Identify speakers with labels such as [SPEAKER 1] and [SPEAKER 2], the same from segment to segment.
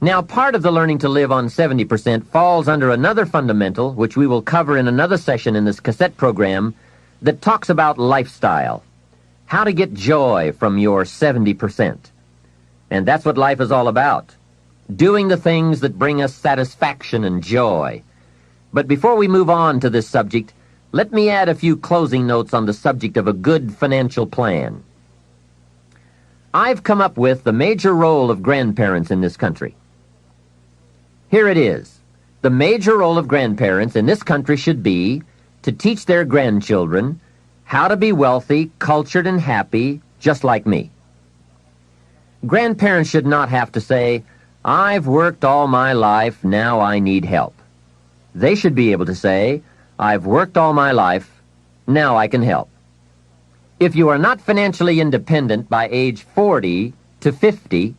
[SPEAKER 1] Now, part of the learning to live on 70% falls under another fundamental, which we will cover in another session in this cassette program, that talks about lifestyle. How to get joy from your 70%. And that's what life is all about. Doing the things that bring us satisfaction and joy. But before we move on to this subject, let me add a few closing notes on the subject of a good financial plan. I've come up with the major role of grandparents in this country. Here it is. The major role of grandparents in this country should be to teach their grandchildren how to be wealthy, cultured, and happy, just like me. Grandparents should not have to say, "I've worked all my life, now I need help." They should be able to say, "I've worked all my life, now I can help." If you are not financially independent by age 40 to 50,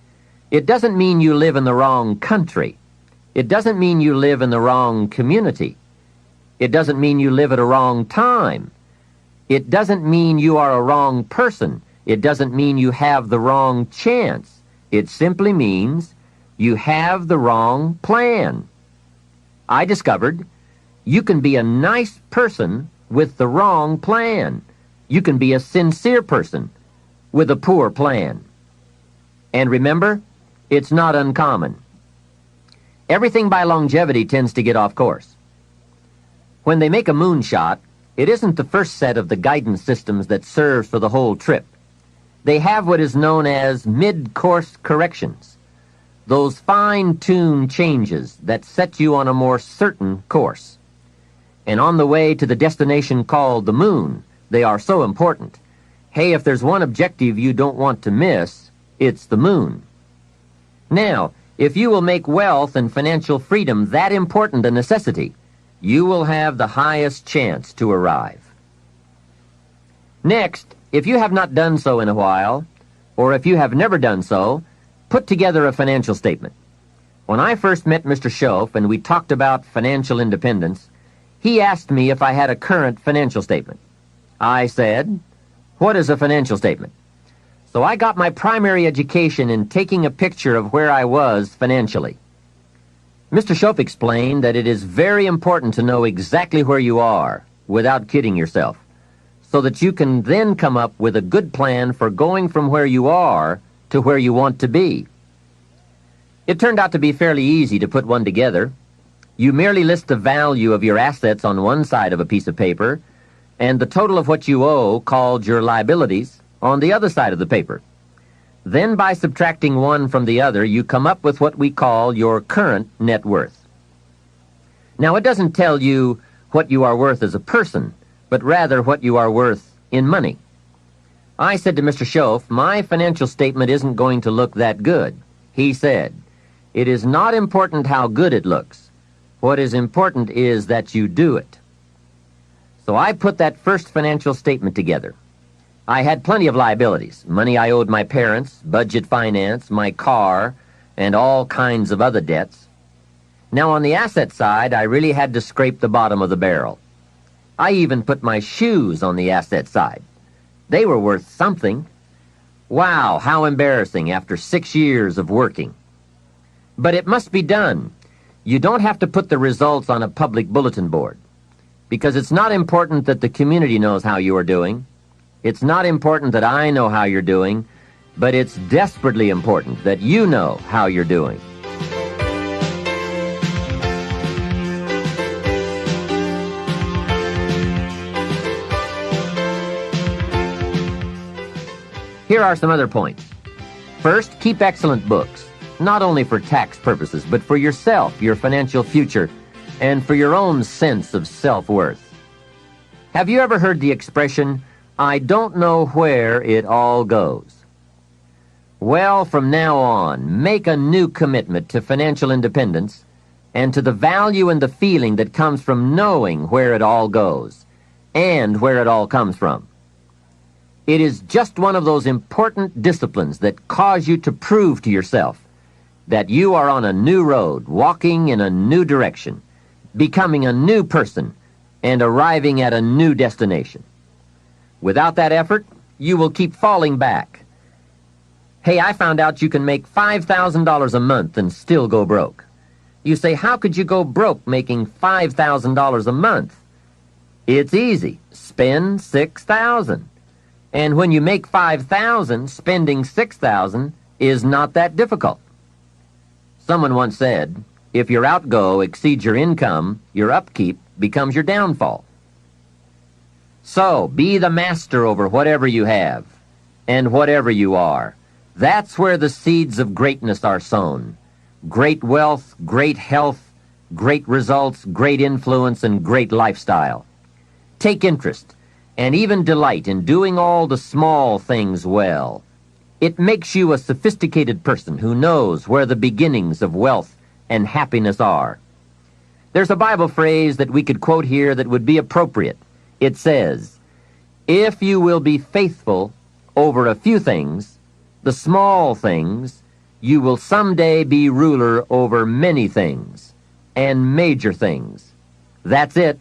[SPEAKER 1] it doesn't mean you live in the wrong country. It doesn't mean you live in the wrong community. It doesn't mean you live at a wrong time. It doesn't mean you are a wrong person. It doesn't mean you have the wrong chance. It simply means you have the wrong plan. I discovered you can be a nice person with the wrong plan. You can be a sincere person with a poor plan. And remember, it's not uncommon. Everything by longevity tends to get off course. When they make a moonshot, it isn't the first set of the guidance systems that serves for the whole trip. They have what is known as mid-course corrections, those fine-tuned changes that set you on a more certain course. And on the way to the destination called the moon, they are so important. Hey, if there's one objective you don't want to miss, it's the moon. Now, if you will make wealth and financial freedom that important a necessity, you will have the highest chance to arrive. Next, if you have not done so in a while, or if you have never done so, put together a financial statement. When I first met Mr. Schoaf and we talked about financial independence, he asked me if I had a current financial statement. I said, "What is a financial statement?" So I got my primary education in taking a picture of where I was financially. Mr. Schoaf explained that it is very important to know exactly where you are, without kidding yourself, so that you can then come up with a good plan for going from where you are to where you want to be. It turned out to be fairly easy to put one together. You merely list the value of your assets on one side of a piece of paper, and the total of what you owe, called your liabilities, on the other side of the paper. Then by subtracting one from the other, you come up with what we call your current net worth. Now, it doesn't tell you what you are worth as a person, but rather what you are worth in money. I said to Mr. Schoaf, "My financial statement isn't going to look that good." He said, "It is not important how good it looks. What is important is that you do it." So I put that first financial statement together. I had plenty of liabilities, money I owed my parents, budget finance, my car, and all kinds of other debts. Now on the asset side, I really had to scrape the bottom of the barrel. I even put my shoes on the asset side. They were worth something. Wow, how embarrassing after 6 years of working. But it must be done. You don't have to put the results on a public bulletin board, because it's not important that the community knows how you are doing. It's not important that I know how you're doing, but it's desperately important that you know how you're doing. Here are some other points. First, keep excellent books, not only for tax purposes, but for yourself, your financial future, and for your own sense of self-worth. Have you ever heard the expression, "I don't know where it all goes"? Well, from now on, make a new commitment to financial independence and to the value and the feeling that comes from knowing where it all goes and where it all comes from. It is just one of those important disciplines that cause you to prove to yourself that you are on a new road, walking in a new direction, becoming a new person, and arriving at a new destination. Without that effort, you will keep falling back. Hey, I found out you can make $5,000 a month and still go broke. You say, how could you go broke making $5,000 a month? It's easy. Spend $6,000. And when you make $5,000, spending $6,000 is not that difficult. Someone once said, if your outgo exceeds your income, your upkeep becomes your downfall. So, be the master over whatever you have and whatever you are. That's where the seeds of greatness are sown. Great wealth, great health, great results, great influence, and great lifestyle. Take interest and even delight in doing all the small things well. It makes you a sophisticated person who knows where the beginnings of wealth and happiness are. There's a Bible phrase that we could quote here that would be appropriate. It says, if you will be faithful over a few things, the small things, you will someday be ruler over many things and major things. That's it.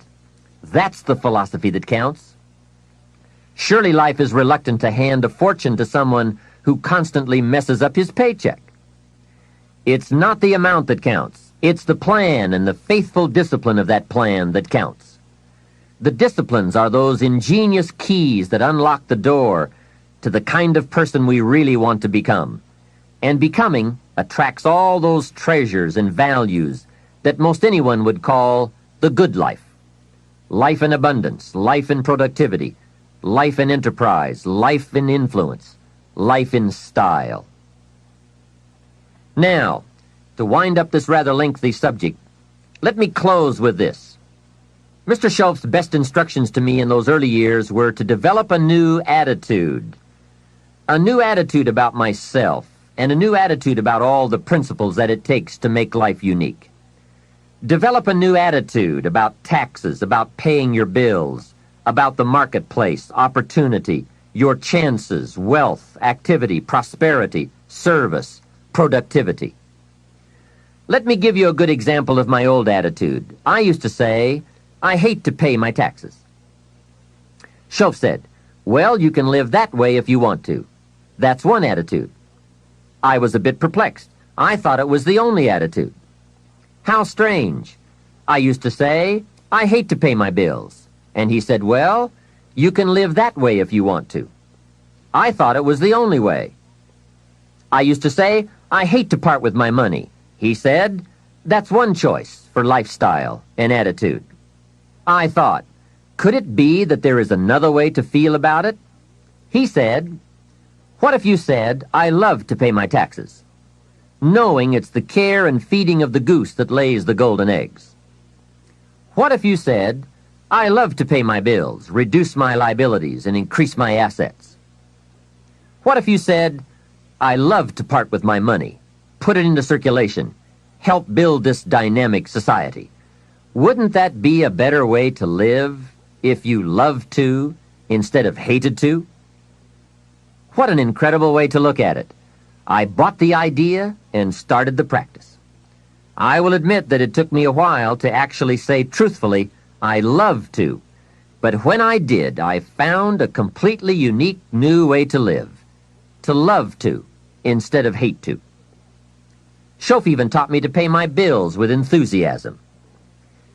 [SPEAKER 1] That's the philosophy that counts. Surely life is reluctant to hand a fortune to someone who constantly messes up his paycheck. It's not the amount that counts. It's the plan and the faithful discipline of that plan that counts. The disciplines are those ingenious keys that unlock the door to the kind of person we really want to become. And becoming attracts all those treasures and values that most anyone would call the good life. Life in abundance, life in productivity, life in enterprise, life in influence, life in style. Now, to wind up this rather lengthy subject, let me close with this. Mr. Shelf's best instructions to me in those early years were to develop a new attitude about myself, and a new attitude about all the principles that it takes to make life unique. Develop a new attitude about taxes, about paying your bills, about the marketplace, opportunity, your chances, wealth, activity, prosperity, service, productivity. Let me give you a good example of my old attitude. I used to say, I hate to pay my taxes. Shelf said, well, you can live that way if you want to. That's one attitude. I was a bit perplexed. I thought it was the only attitude. How strange. I used to say, I hate to pay my bills. And he said, well, you can live that way if you want to. I thought it was the only way. I used to say, I hate to part with my money. He said, that's one choice for lifestyle and attitude. I thought, could it be that there is another way to feel about it? He said, what if you said, I love to pay my taxes, knowing it's the care and feeding of the goose that lays the golden eggs? What if you said, I love to pay my bills, reduce my liabilities, and increase my assets? What if you said, I love to part with my money, put it into circulation, help build this dynamic society? Wouldn't that be a better way to live if you loved to instead of hated to? What an incredible way to look at it. I bought the idea and started the practice. I will admit that it took me a while to actually say truthfully, I love to. But when I did, I found a completely unique new way to live. To love to instead of hate to. Shof even taught me to pay my bills with enthusiasm.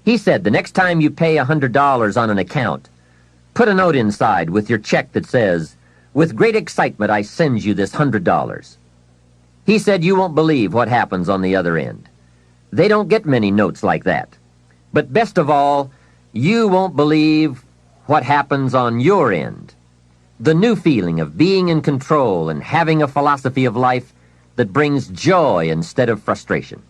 [SPEAKER 1] He said, the next time you pay $100 on an account, put a note inside with your check that says, with great excitement I send you this $100. He said you won't believe what happens on the other end. They don't get many notes like that. But best of all, you won't believe what happens on your end. The new feeling of being in control and having a philosophy of life that brings joy instead of frustration.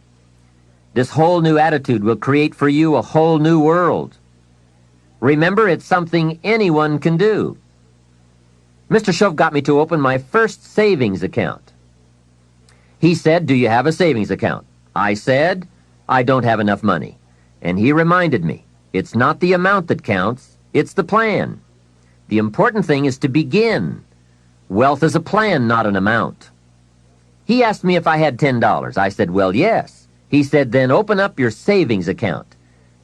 [SPEAKER 1] This whole new attitude will create for you a whole new world. Remember, it's something anyone can do. Mr. Shof got me to open my first savings account. He said, do you have a savings account? I said, I don't have enough money. And he reminded me, it's not the amount that counts, it's the plan. The important thing is to begin. Wealth is a plan, not an amount. He asked me if I had $10. I said, well, yes. He said, then open up your savings account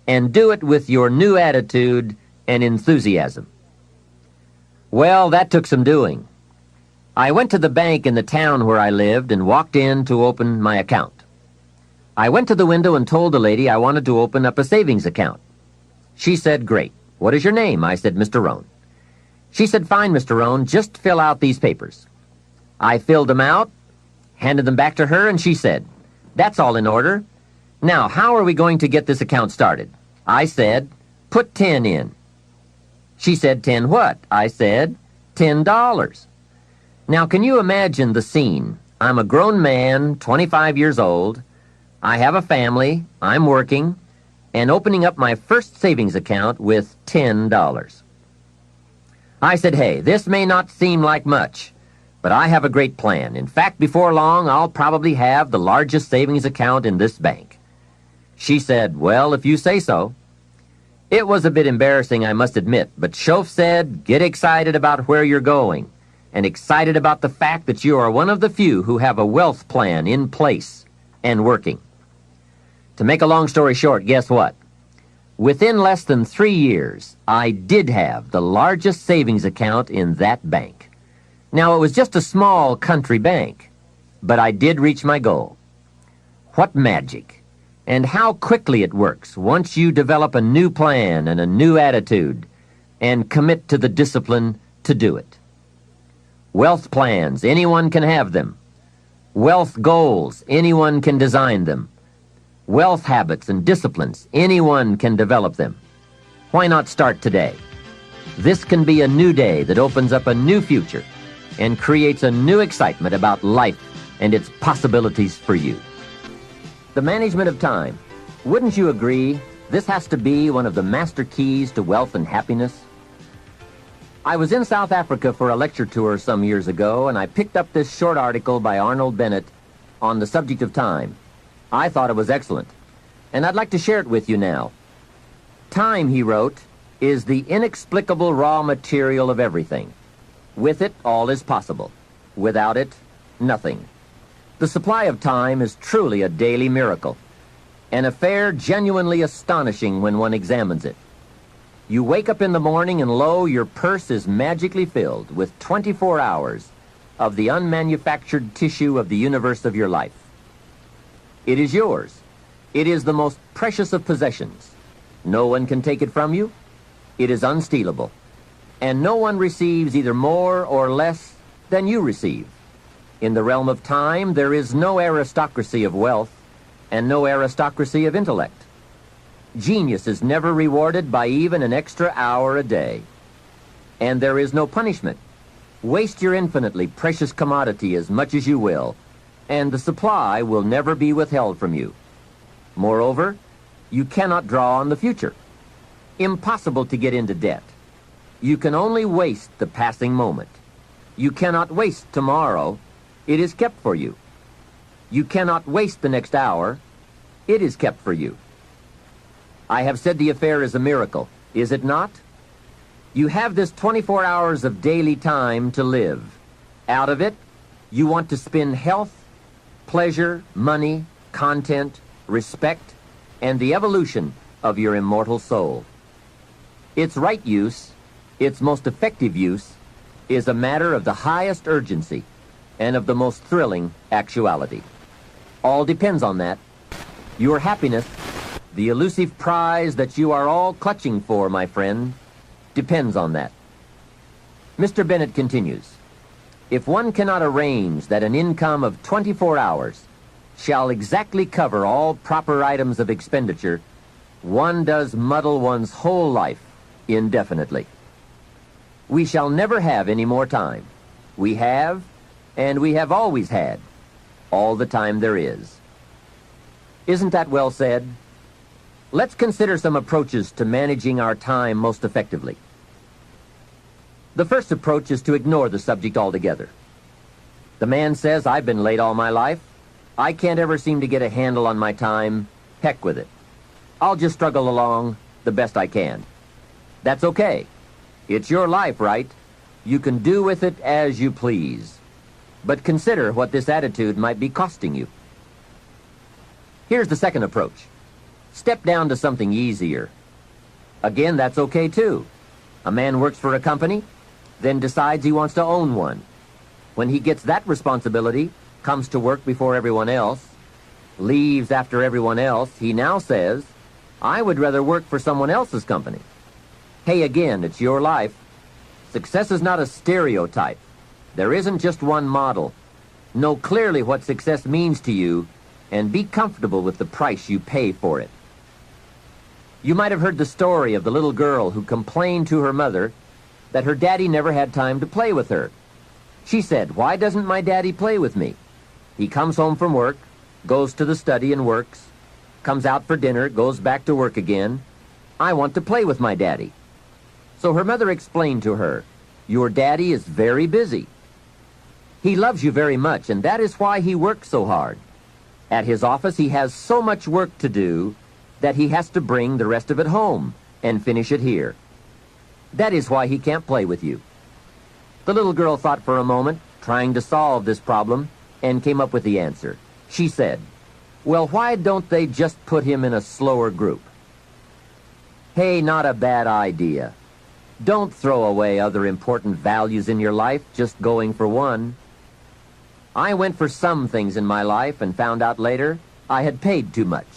[SPEAKER 1] and do it with your new attitude and enthusiasm. Well, that took some doing. I went to the bank in the town where I lived and walked in to open my account. I went to the window and told the lady I wanted to open up a savings account. She said, "Great. What is your name?" I said, "Mr. Rohn." She said, "Fine, Mr. Rohn, just fill out these papers." I filled them out, handed them back to her, and she said, "That's all in order. Now, how are we going to get this account started?" I said, "Put 10 in." She said, "10 what?" I said, $10. Now, can you imagine the scene? I'm a grown man, 25 years old. I have a family, I'm working, and opening up my first savings account with $10. I said, "Hey, this may not seem like much, but I have a great plan. In fact, before long, I'll probably have the largest savings account in this bank." She said, "Well, if you say so." It was a bit embarrassing, I must admit, but Shoaff said, "Get excited about where you're going, and excited about the fact that you are one of the few who have a wealth plan in place and working." To make a long story short, guess what? Within less than 3 years, I did have the largest savings account in that bank. Now, it was just a small country bank, but I did reach my goal. What magic! And how quickly it works once you develop a new plan and a new attitude and commit to the discipline to do it. Wealth plans, anyone can have them. Wealth goals, anyone can design them. Wealth habits and disciplines, anyone can develop them. Why not start today? This can be a new day that opens up a new future and creates a new excitement about life and its possibilities for you. The management of time. Wouldn't you agree this has to be one of the master keys to wealth and happiness? I was in South Africa for a lecture tour some years ago, and I picked up this short article by Arnold Bennett on the subject of time. I thought it was excellent, and I'd like to share it with you now. Time, he wrote, is the inexplicable raw material of everything. With it, all is possible. Without it, nothing. The supply of time is truly a daily miracle, an affair genuinely astonishing when one examines it. You wake up in the morning and lo, your purse is magically filled with 24 hours of the unmanufactured tissue of the universe of your life. It is yours. It is the most precious of possessions. No one can take it from you. It is unstealable. And no one receives either more or less than you receive. In the realm of time, there is no aristocracy of wealth and no aristocracy of intellect. Genius is never rewarded by even an extra hour a day. And there is no punishment. Waste your infinitely precious commodity as much as you will, and the supply will never be withheld from you. Moreover, you cannot draw on the future. Impossible to get into debt. You can only waste the passing moment. You cannot waste tomorrow. It is kept for you. You cannot waste the next hour. It is kept for you. I have said the affair is a miracle, is it not? You have this 24 hours of daily time to live. Out of it, you want to spend health, pleasure, money, content, respect, and the evolution of your immortal soul. Its right use, its most effective use, is a matter of the highest urgency and of the most thrilling actuality. All depends on that. Your happiness, the elusive prize that you are all clutching for, my friend, depends on that. Mr. Bennett continues, if one cannot arrange that an income of 24 hours shall exactly cover all proper items of expenditure, one does muddle one's whole life indefinitely. We shall never have any more time. We have, and we have always had, all the time there is. Isn't that well said? Let's consider some approaches to managing our time most effectively. The first approach is to ignore the subject altogether. The man says, I've been late all my life. I can't ever seem to get a handle on my time. Heck with it. I'll just struggle along the best I can. That's okay. It's your life, right? You can do with it as you please. But consider what this attitude might be costing you. Here's the second approach. Step down to something easier. Again, that's okay too. A man works for a company, then decides he wants to own one. When he gets that responsibility, comes to work before everyone else, leaves after everyone else, he now says, I would rather work for someone else's company. Hey, again, it's your life. Success is not a stereotype. There isn't just one model. Know clearly what success means to you and be comfortable with the price you pay for it. You might have heard the story of the little girl who complained to her mother that her daddy never had time to play with her. She said, why doesn't my daddy play with me? He comes home from work, goes to the study and works, comes out for dinner, goes back to work again. I want to play with my daddy. So her mother explained to her, your daddy is very busy. He loves you very much, and that is why he works so hard. At his office, he has so much work to do that he has to bring the rest of it home and finish it here. That is why he can't play with you. The little girl thought for a moment, trying to solve this problem, and came up with the answer. She said, well, why don't they just put him in a slower group? Hey, not a bad idea. Don't throw away other important values in your life just going for one. I went for some things in my life and found out later I had paid too much.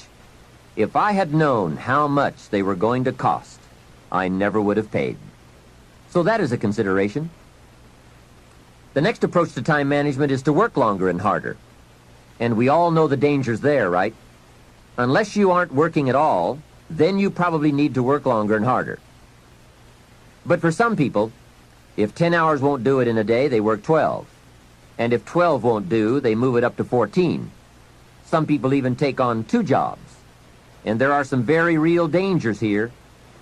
[SPEAKER 1] If I had known how much they were going to cost, I never would have paid. So that is a consideration. The next approach to time management is to work longer and harder. And we all know the dangers there, right? Unless you aren't working at all, then you probably need to work longer and harder. But for some people, if 10 hours won't do it in a day, they work 12. And if 12 won't do, they move it up to 14. Some people even take on 2 jobs. And there are some very real dangers here,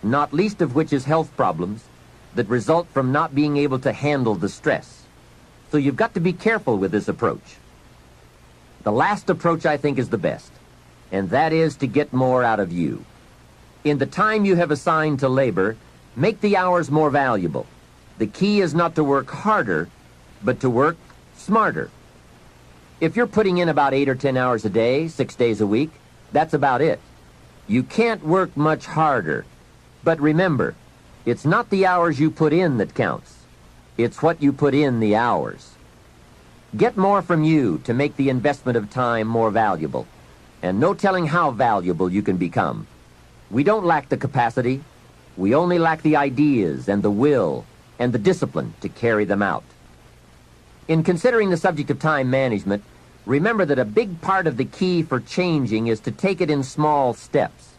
[SPEAKER 1] not least of which is health problems that result from not being able to handle the stress. So you've got to be careful with this approach. The last approach, I think, is the best, and that is to get more out of you. In the time you have assigned to labor, make the hours more valuable. The key is not to work harder, but to work smarter. If you're putting in about 8 or 10 hours a day, 6 days a week, that's about it. You can't work much harder. But remember, it's not the hours you put in that counts. It's what you put in the hours. Get more from you to make the investment of time more valuable. And no telling how valuable you can become. We don't lack the capacity. We only lack the ideas and the will and the discipline to carry them out. In considering the subject of time management, remember that a big part of the key for changing is to take it in small steps.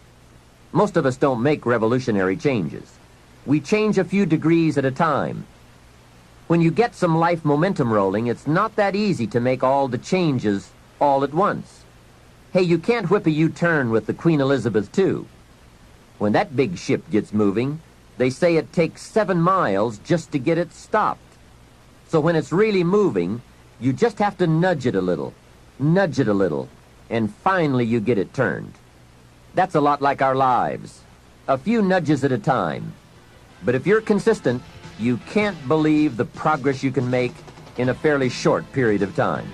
[SPEAKER 1] Most of us don't make revolutionary changes. We change a few degrees at a time. When you get some life momentum rolling, it's not that easy to make all the changes all at once. Hey, you can't whip a U-turn with the Queen Elizabeth II. When that big ship gets moving, they say it takes 7 miles just to get it stopped. So when it's really moving, you just have to nudge it a little, and finally you get it turned. That's a lot like our lives. A few nudges at a time. But if you're consistent, you can't believe the progress you can make in a fairly short period of time.